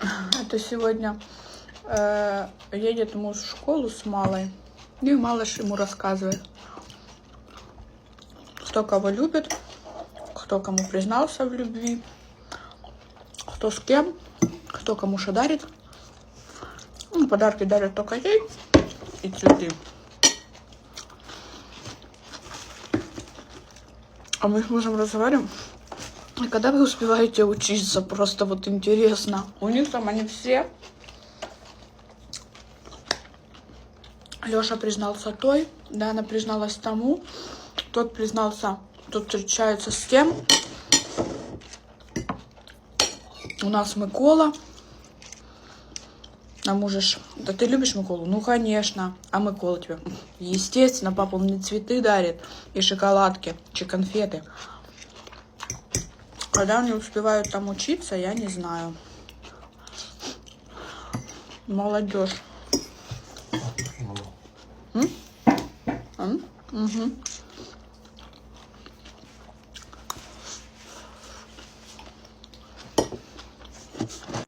Это сегодня едет муж в школу с Малой. И Малыш ему рассказывает, кто кого любит, кто кому признался в любви, кто с кем, кто кому что дарит. Ну, подарки дарят только ей и цветы. А мы с мужем разговариваем. И когда вы успеваете учиться? Просто вот интересно. У них там они все. Леша признался той, Дана призналась тому, тот признался, тот встречается с тем. У нас Микола. А мужеш, да ты любишь Миколу? Ну, конечно. А Микола тебе? Естественно, папа мне цветы дарит и шоколадки, чи конфеты. Когда они успевают там учиться, я не знаю. Молодежь. Угу.